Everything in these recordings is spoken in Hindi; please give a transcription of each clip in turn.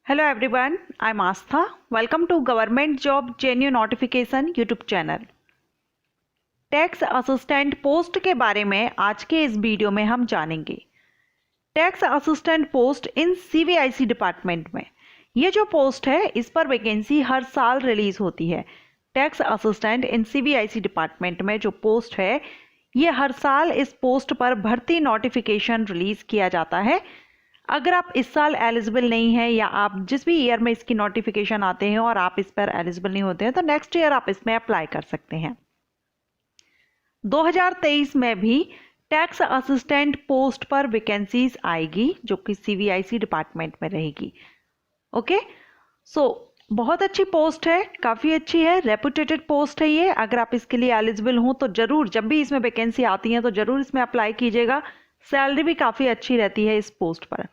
Hello everyone, I'm Astha. Welcome to Government Job Genuine Notification YouTube channel. Tax assistant post के बारे में आज के इस वीडियो में हम जानेंगे। टैक्स असिस्टेंट पोस्ट इन सीबीआईसी डिपार्टमेंट में ये जो पोस्ट है इस पर वैकेंसी हर साल रिलीज होती है। Tax assistant in CBIC department में जो पोस्ट है ये हर साल इस पोस्ट पर भर्ती नोटिफिकेशन रिलीज किया जाता है। अगर आप इस साल एलिजिबल नहीं है या आप जिस भी ईयर में इसकी नोटिफिकेशन आते हैं और आप इस पर एलिजिबल नहीं होते हैं तो नेक्स्ट ईयर आप इसमें अप्लाई कर सकते हैं। 2023 में भी टैक्स असिस्टेंट पोस्ट पर वैकेंसीज आएगी जो कि सीबीआईसी डिपार्टमेंट में रहेगी। ओके, सो बहुत अच्छी पोस्ट है, काफ़ी अच्छी है, रेपुटेटेड पोस्ट है ये। अगर आप इसके लिए एलिजिबल हो तो ज़रूर जब भी इसमें वैकेंसी आती है तो ज़रूर इसमें अप्लाई कीजिएगा। सैलरी भी काफ़ी अच्छी रहती है इस पोस्ट पर।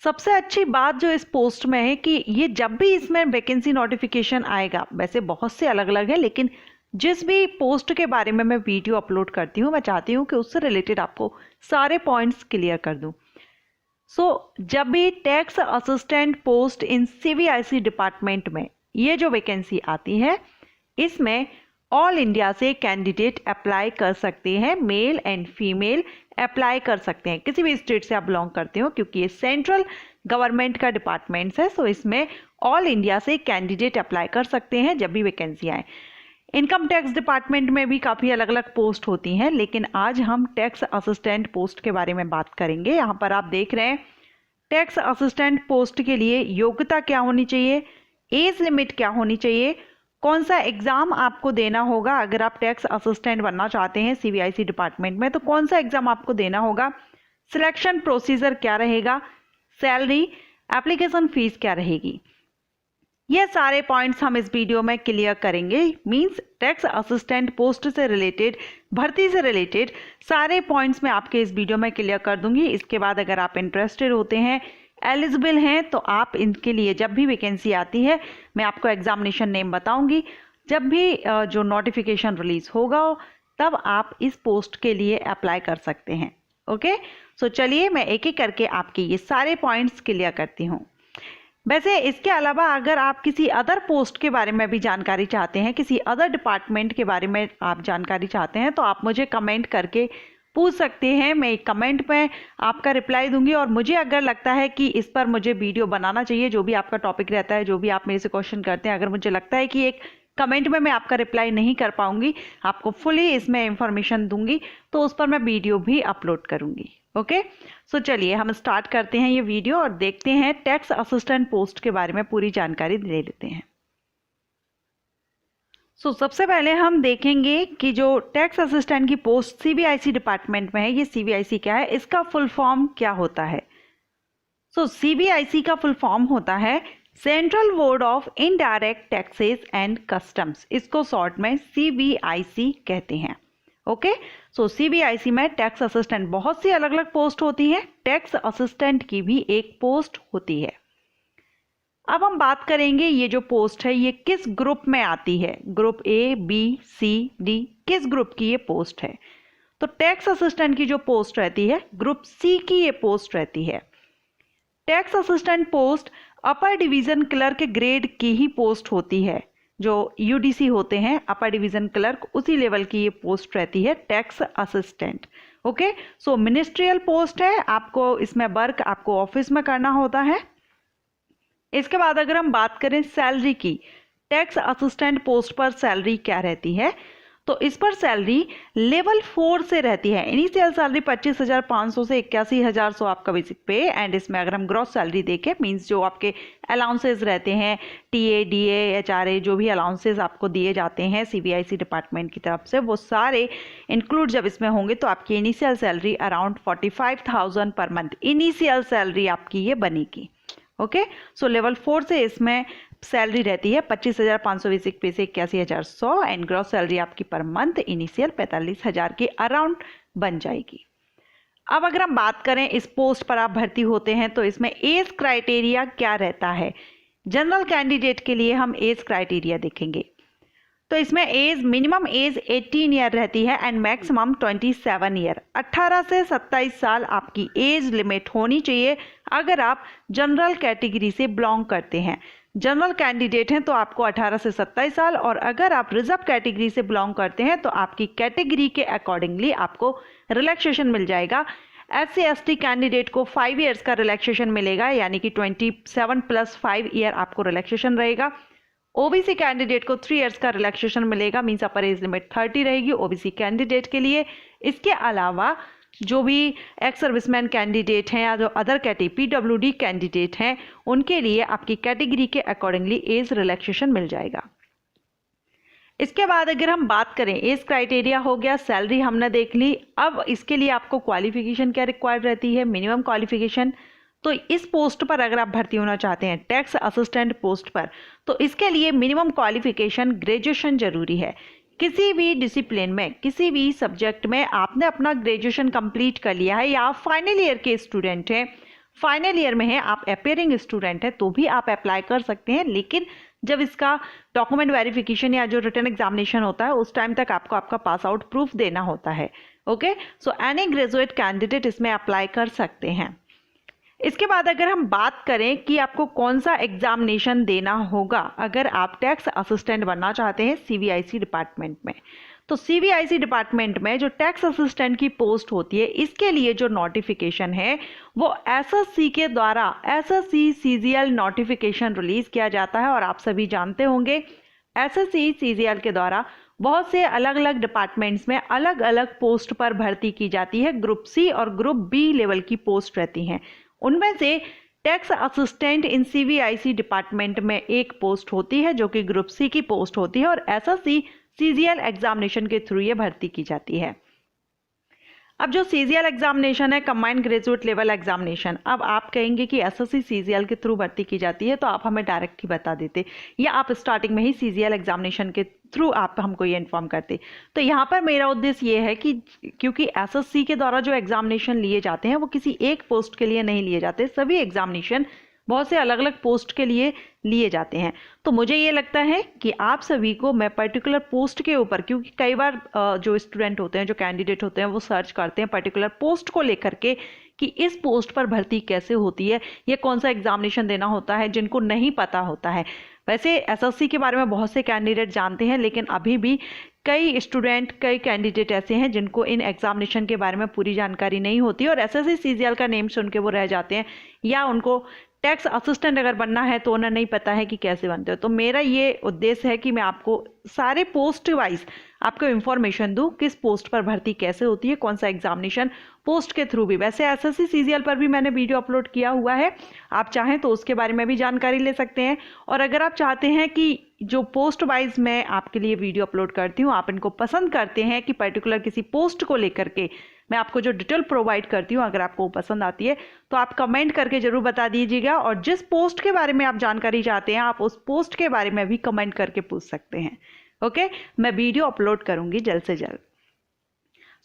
सबसे अच्छी बात जो इस पोस्ट में है कि ये जब भी इसमें वैकेंसी नोटिफिकेशन आएगा, वैसे बहुत से अलग अलग है लेकिन जिस भी पोस्ट के बारे में मैं वीडियो अपलोड करती हूँ मैं चाहती हूँ कि उससे रिलेटेड आपको सारे पॉइंट्स क्लियर कर दूँ। जब भी टैक्स असिस्टेंट पोस्ट इन सीबीआईसी डिपार्टमेंट में ये जो वैकेंसी आती है इसमें ऑल इंडिया से कैंडिडेट अप्लाई कर सकते हैं। मेल एंड फीमेल अप्लाई कर सकते हैं, किसी भी स्टेट से आप बिलोंग करते हो, क्योंकि ये सेंट्रल गवर्नमेंट का डिपार्टमेंट्स है। सो इसमें ऑल इंडिया से कैंडिडेट अप्लाई कर सकते हैं जब भी वैकेंसी आए। इनकम टैक्स डिपार्टमेंट में भी काफ़ी अलग अलग पोस्ट होती हैं, लेकिन आज हम टैक्स असिस्टेंट पोस्ट के बारे में बात करेंगे। यहाँ पर आप देख रहे हैं टैक्स असिस्टेंट पोस्ट के लिए योग्यता क्या होनी चाहिए, एज लिमिट क्या होनी चाहिए, कौन सा एग्ज़ाम आपको देना होगा। अगर आप टैक्स असिस्टेंट बनना चाहते हैं सीबीआईसी डिपार्टमेंट में तो कौन सा एग्ज़ाम आपको देना होगा, सिलेक्शन प्रोसीजर क्या रहेगा, सैलरी, एप्लीकेशन फ़ीस क्या रहेगी, ये सारे पॉइंट्स हम इस वीडियो में क्लियर करेंगे। मींस टैक्स असिस्टेंट पोस्ट से रिलेटेड, भर्ती से रिलेटेड सारे पॉइंट्स मैं आपके इस वीडियो में क्लियर कर दूंगी। इसके बाद अगर आप इंटरेस्टेड होते हैं, एलिजिबल हैं, तो आप इनके लिए जब भी वैकेंसी आती है मैं आपको एग्जामिनेशन नेम बताऊंगी। जब भी जो नोटिफिकेशन रिलीज होगा तब आप इस पोस्ट के लिए अप्लाई कर सकते हैं। ओके, सो चलिए मैं एक एक करके आपके ये सारे पॉइंट्स क्लियर करती हूँ। वैसे इसके अलावा अगर आप किसी अदर पोस्ट के बारे में भी जानकारी चाहते हैं, किसी अदर डिपार्टमेंट के बारे में आप जानकारी चाहते हैं तो आप मुझे कमेंट करके पूछ सकते हैं। मैं कमेंट में आपका रिप्लाई दूंगी और मुझे अगर लगता है कि इस पर मुझे वीडियो बनाना चाहिए, जो भी आपका टॉपिक रहता है, जो भी आप मेरे से क्वेश्चन करते हैं, अगर मुझे लगता है कि एक कमेंट में मैं आपका रिप्लाई नहीं कर पाऊंगी, आपको फुली इसमें इंफॉर्मेशन दूंगी, तो उस पर मैं वीडियो भी अपलोड करूंगी। ओके, सो चलिए हम स्टार्ट करते हैं ये वीडियो और देखते हैं टैक्स असिस्टेंट पोस्ट के बारे में पूरी जानकारी ले लेते हैं। सबसे पहले हम देखेंगे कि जो टैक्स असिस्टेंट की पोस्ट सीबीआईसी डिपार्टमेंट में है, ये सीबीआईसी क्या है, इसका फुल फॉर्म क्या होता है। सीबीआईसी का फुल फॉर्म होता है central board of indirect taxes and customs. इसको शॉर्ट में सीबीआईसी कहते हैं। ओके, सीबीआईसी में टैक्स असिस्टेंट, बहुत सी अलग अलग पोस्ट होती हैं, टैक्स असिस्टेंट की भी एक पोस्ट होती है। अब हम बात करेंगे ये जो पोस्ट है ये किस ग्रुप में आती है, group A, B, C, D, किस ग्रुप की ये पोस्ट है। तो टैक्स असिस्टेंट की जो पोस्ट रहती है ग्रुप सी की ये पोस्ट रहती है। Tax assistant post upper division clerk grade की ही पोस्ट होती है। जो यूडीसी होते हैं अपर डिवीजन क्लर्क, उसी लेवल की ये पोस्ट रहती है tax assistant. Okay, ministerial post है, आपको इसमें वर्क आपको ऑफिस में करना होता है। इसके बाद अगर हम बात करें सैलरी की, टैक्स असिस्टेंट पोस्ट पर सैलरी क्या रहती है, तो इस पर सैलरी लेवल 4 से रहती है। इनिशियल सैलरी 25,500 से 81,100 आपका बेसिक पे, एंड इसमें अगर हम ग्रॉस सैलरी देखें, मींस जो आपके अलाउंसेस रहते हैं, टीए, डीए, एचआरए, जो भी अलाउंसेस आपको दिए जाते हैं सीबीआईसी डिपार्टमेंट की तरफ से, वो सारे इंक्लूड जब इसमें होंगे तो आपकी initial salary around 45,000 per month initial salary आपकी ये बनेगी। ओके, लेवल 4 से इसमें सैलरी रहती है 25,500 बेसिक पे से 81,100, एंड ग्रॉस सैलरी आपकी पर मंथ इनिशियल 45,000 के अराउंड बन जाएगी। अब अगर हम बात करें इस पोस्ट पर आप भर्ती होते हैं तो इसमें एज क्राइटेरिया क्या रहता है। जनरल कैंडिडेट के लिए हम एज क्राइटेरिया देखेंगे। तो इसमें एज मिनिमम एज 18 ईयर रहती है एंड मैक्सिमम 27 ईयर। 18 से 27 साल आपकी एज लिमिट होनी चाहिए अगर आप जनरल कैटेगरी से बिलोंग करते हैं। जनरल कैंडिडेट हैं तो आपको 18 से 27 साल, और अगर आप रिजर्व कैटेगरी से बिलोंग करते हैं तो आपकी कैटेगरी के अकॉर्डिंगली आपको रिलैक्सेशन मिल जाएगा। SC/ST कैंडिडेट को 5 ईयर्स का रिलैक्सेशन मिलेगा, यानी कि 27 + 5 ईयर आपको रिलैक्सेशन रहेगा। OBC कैंडिडेट को 3 ईयर्स का रिलैक्सेशन मिलेगा, मीन्स अपर एज लिमिट 30 रहेगी OBC कैंडिडेट के लिए। इसके अलावा जो भी एक्स सर्विसमैन कैंडिडेट हैं या जो अदर कैटेगरी PWD कैंडिडेट हैं उनके लिए आपकी कैटेगरी के अकॉर्डिंगली एज रिलैक्सेशन मिल जाएगा। इसके बाद अगर हम बात करें, एज क्राइटेरिया हो गया, सैलरी हमने देख ली। अब इसके लिए आपको क्वालिफिकेशन क्या रिक्वायर्ड रहती है, मिनिमम क्वालिफिकेशन। तो इस पोस्ट पर अगर आप भर्ती होना चाहते हैं टैक्स असिस्टेंट पोस्ट पर, तो इसके लिए मिनिमम क्वालिफिकेशन ग्रेजुएशन जरूरी है। किसी भी डिसिप्लिन में, किसी भी सब्जेक्ट में आपने अपना ग्रेजुएशन कंप्लीट कर लिया है या आप फाइनल ईयर के स्टूडेंट हैं, फाइनल ईयर में हैं, आप अपियरिंग स्टूडेंट हैं, तो भी आप अप्लाई कर सकते हैं। लेकिन जब इसका डॉक्यूमेंट वेरिफिकेशन या जो रिटन एग्जामिनेशन होता है उस टाइम तक आपको आपका पास आउट प्रूफ देना होता है। Okay, so any graduate candidate इसमें अप्लाई कर सकते हैं। इसके बाद अगर हम बात करें कि आपको कौन सा एग्जामिनेशन देना होगा अगर आप टैक्स असिस्टेंट बनना चाहते हैं CVIC डिपार्टमेंट में, तो CVIC डिपार्टमेंट में जो टैक्स असिस्टेंट की पोस्ट होती है इसके लिए जो नोटिफिकेशन है वो SSC के द्वारा SSC CGL नोटिफिकेशन रिलीज किया जाता है। और आप सभी जानते होंगे SSC CGL के द्वारा बहुत से अलग अलग डिपार्टमेंट्स में अलग अलग पोस्ट पर भर्ती की जाती है। ग्रुप C और ग्रुप B लेवल की पोस्ट रहती हैं। उनमें से tax assistant in CVIC department में एक पोस्ट होती है जो कि ग्रुप C की पोस्ट होती है, और SSC CGL एग्जामिनेशन के थ्रू ये भर्ती की जाती है। अब जो CGL एग्जामिनेशन है, कंबाइंड ग्रेजुएट लेवल एग्जामिनेशन, अब आप कहेंगे कि SSC CGL के थ्रू भर्ती की जाती है तो आप हमें डायरेक्ट ही बता देते, या आप स्टार्टिंग में ही CGL एग्जामिनेशन के थ्रू आप हमको ये इन्फॉर्म करते। तो यहाँ पर मेरा उद्देश्य ये है कि क्योंकि SSC के द्वारा जो एग्जामिनेशन लिए जाते हैं वो किसी एक पोस्ट के लिए नहीं लिए जाते, सभी एग्जामिनेशन बहुत से अलग अलग पोस्ट के लिए लिए जाते हैं। तो मुझे ये लगता है कि आप सभी को मैं पर्टिकुलर पोस्ट के ऊपर, क्योंकि कई बार जो स्टूडेंट होते हैं, जो कैंडिडेट होते हैं, वो सर्च करते हैं पर्टिकुलर पोस्ट को लेकर के कि इस पोस्ट पर भर्ती कैसे होती है, ये कौन सा एग्जामिनेशन देना होता है, जिनको नहीं पता होता है। वैसे SSC के बारे में बहुत से कैंडिडेट जानते हैं, लेकिन अभी भी कई स्टूडेंट, कई कैंडिडेट ऐसे हैं जिनको इन एग्जामिनेशन के बारे में पूरी जानकारी नहीं होती और SSC CGL का नेम सुन के वो रह जाते हैं, या उनको टैक्स असिस्टेंट अगर बनना है तो उन्हें नहीं पता है कि कैसे बनते हो। तो मेरा ये उद्देश्य है कि मैं आपको सारे पोस्ट वाइज आपको इन्फॉर्मेशन दूं, किस पोस्ट पर भर्ती कैसे होती है, कौन सा एग्जामिनेशन पोस्ट के थ्रू भी। वैसे SSC CGL पर भी मैंने वीडियो अपलोड किया हुआ है, आप चाहें तो उसके बारे में भी जानकारी ले सकते हैं। और अगर आप चाहते हैं कि जो पोस्ट वाइज मैं आपके लिए वीडियो अपलोड करती हूँ, आप इनको पसंद करते हैं कि पर्टिकुलर किसी पोस्ट को लेकर के मैं आपको जो डिटेल प्रोवाइड करती हूँ, अगर आपको पसंद आती है तो आप कमेंट करके जरूर बता दीजिएगा। और जिस पोस्ट के बारे में आप जानकारी चाहते हैं आप उस पोस्ट के बारे में भी कमेंट करके पूछ सकते हैं। ओके, मैं वीडियो अपलोड करूंगी जल्द से जल्द।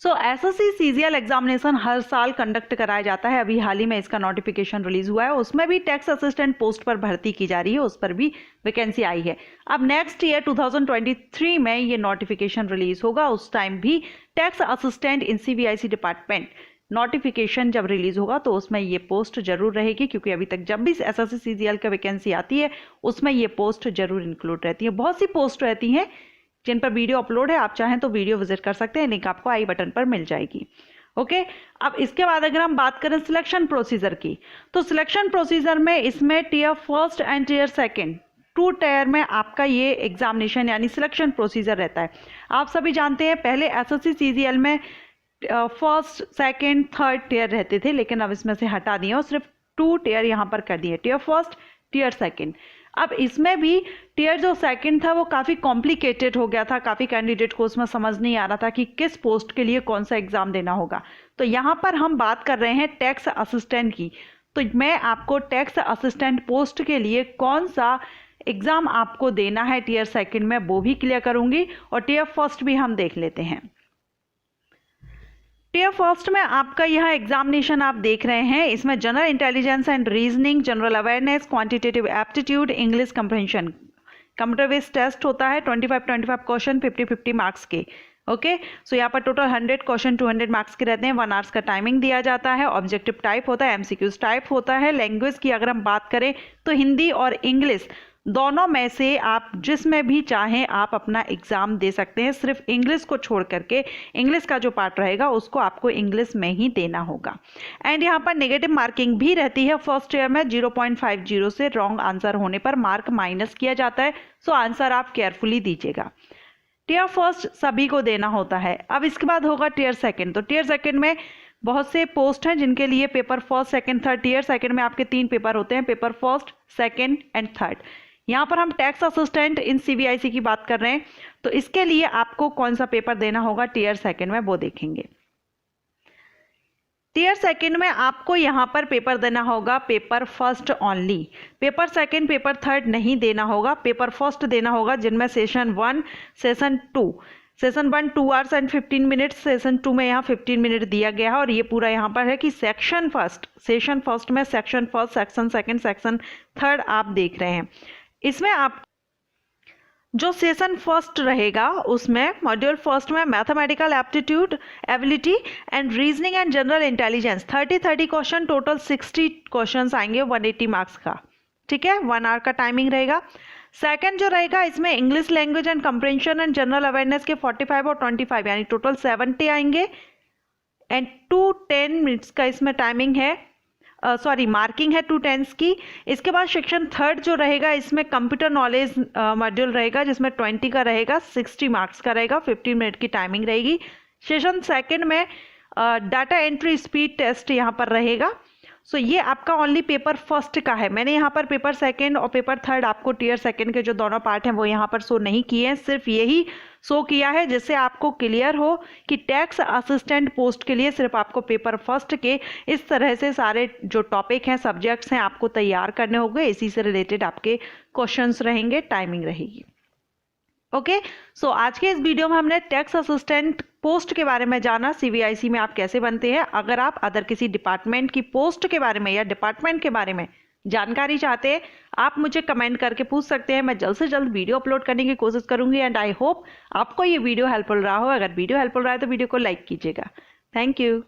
SSC CGL एग्जामिनेशन हर साल कंडक्ट कराया जाता है। अभी हाल ही में इसका नोटिफिकेशन रिलीज हुआ है, उसमें भी टैक्स असिस्टेंट पोस्ट पर भर्ती की जा रही है, उस पर भी वैकेंसी आई है। अब नेक्स्ट ईयर 2023 में ये नोटिफिकेशन रिलीज होगा, उस टाइम भी tax assistant in CVIC department notification जब रिलीज होगा तो उसमें ये पोस्ट जरूर रहेगी, क्योंकि अभी तक जब भी SSC CGL का वैकेंसी आती है उसमें ये पोस्ट जरूर इंक्लूड रहती है। बहुत सी पोस्ट रहती हैं जिन पर वीडियो अपलोड है, आप चाहें तो वीडियो विजिट कर सकते हैं, लिंक आपको आई बटन पर मिल जाएगी। ओके, अब इसके बाद अगर हम बात करें सिलेक्शन प्रोसीजर की, तो सिलेक्शन प्रोसीजर में इसमें tier first and tier second 2 tier में आपका ये एग्जामिनेशन यानी सिलेक्शन प्रोसीजर रहता है। आप सभी जानते हैं पहले SSC CGL में फर्स्ट, सेकंड, थर्ड टियर रहते थे, लेकिन अब इसमें से हटा दिए और सिर्फ 2 टियर यहाँ पर कर दिए, टियर फर्स्ट, टियर सेकंड। अब इसमें भी टियर जो सेकंड था वो काफ़ी कॉम्प्लिकेटेड हो गया था, काफ़ी कैंडिडेट को उसमें समझ नहीं आ रहा था कि किस पोस्ट के लिए कौन सा एग्ज़ाम देना होगा। तो यहाँ पर हम बात कर रहे हैं टैक्स असिस्टेंट की, तो मैं आपको टैक्स असिस्टेंट पोस्ट के लिए कौन सा एग्ज़ाम आपको देना है टियर सेकंड में वो भी क्लियर करूँगी, और टियर फर्स्ट भी हम देख लेते हैं। टियर फर्स्ट में आपका यह एग्जामिनेशन आप देख रहे हैं, इसमें general intelligence and reasoning, general awareness, quantitative aptitude, English comprehension, computer based test होता है, 25 क्वेश्चन 50 मार्क्स के। ओके, सो यहाँ पर टोटल 100 क्वेश्चन 200 मार्क्स के रहते हैं। 1 आवर्स का टाइमिंग दिया जाता है। ऑब्जेक्टिव टाइप होता है, एमसीक्यूज टाइप होता है। लैंग्वेज की अगर हम बात करें तो हिंदी और इंग्लिश दोनों में से आप जिसमें भी चाहें आप अपना एग्जाम दे सकते हैं। सिर्फ इंग्लिश को छोड़ करके इंग्लिश का जो पार्ट रहेगा उसको आपको इंग्लिश में ही देना होगा। एंड यहाँ पर नेगेटिव मार्किंग भी रहती है। फर्स्ट ईयर में 0.50 से रॉन्ग आंसर होने पर मार्क माइनस किया जाता है। सो आंसर आप केयरफुली दीजिएगा। टीयर फर्स्ट सभी को देना होता है। अब इसके बाद होगा टीयर सेकंड। तो टीयर सेकंड में बहुत से पोस्ट हैं जिनके लिए paper first second third. Tier second में आपके 3 पेपर होते हैं, paper first second and third. यहाँ पर हम टैक्स असिस्टेंट इन सीबीआईसी की बात कर रहे हैं, तो इसके लिए आपको कौन सा पेपर देना होगा टीयर सेकंड में वो देखेंगे। टीयर सेकंड में आपको यहाँ पर पेपर देना होगा paper first only. Paper second paper third नहीं देना होगा, पेपर फर्स्ट देना होगा, जिनमें session 1 session 2, session 1 2 hours and 15 minutes, session 2 में यहाँ 15 मिनट दिया गया है। और ये पूरा यहाँ पर है कि सेक्शन फर्स्ट, सेशन फर्स्ट में section first, section second, section third आप देख रहे हैं। इसमें आप जो सेशन फर्स्ट रहेगा उसमें मॉड्यूल फर्स्ट में mathematical aptitude, ability and reasoning and general intelligence 30 question, total 60 questions आएंगे 180 मार्क्स का। ठीक है, 1 आवर का टाइमिंग रहेगा। सेकंड जो रहेगा इसमें English language and compression and general awareness के 45 और 25 यानी टोटल 70 आएंगे। एंड 210 मिनट्स का इसमें टाइमिंग है, मार्किंग है 210 की। इसके बाद सेक्शन थर्ड जो रहेगा इसमें कंप्यूटर नॉलेज मॉड्यूल रहेगा जिसमें 20 का रहेगा, 60 मार्क्स का रहेगा, 15 मिनट की टाइमिंग रहेगी। सेशन सेकंड में डाटा एंट्री स्पीड टेस्ट यहाँ पर रहेगा। सो ये आपका ओनली पेपर फर्स्ट का है। मैंने यहाँ पर पेपर सेकंड और पेपर थर्ड आपको टीयर सेकंड के जो दोनों पार्ट हैं वो यहाँ पर शो नहीं किए हैं, सिर्फ यही शो किया है जिससे आपको क्लियर हो कि टैक्स असिस्टेंट पोस्ट के लिए सिर्फ आपको पेपर फर्स्ट के इस तरह से सारे जो टॉपिक हैं, सब्जेक्ट्स हैं, आपको तैयार करने होंगे। इसी से रिलेटेड आपके क्वेश्चंस रहेंगे, टाइमिंग रहेगी। ओके, सो आज के इस वीडियो में हमने टैक्स असिस्टेंट पोस्ट के बारे में जाना, सीबीआईसी में आप कैसे बनते हैं। अगर आप अदर किसी डिपार्टमेंट की पोस्ट के बारे में या डिपार्टमेंट के बारे में जानकारी चाहते हैं, आप मुझे कमेंट करके पूछ सकते हैं। मैं जल्द से जल्द वीडियो अपलोड करने की कोशिश करूंगी। एंड आई होप आपको ये वीडियो हेल्पफुल रहा हो। अगर वीडियो हेल्पफुल रहा है तो वीडियो को लाइक कीजिएगा। Thank you.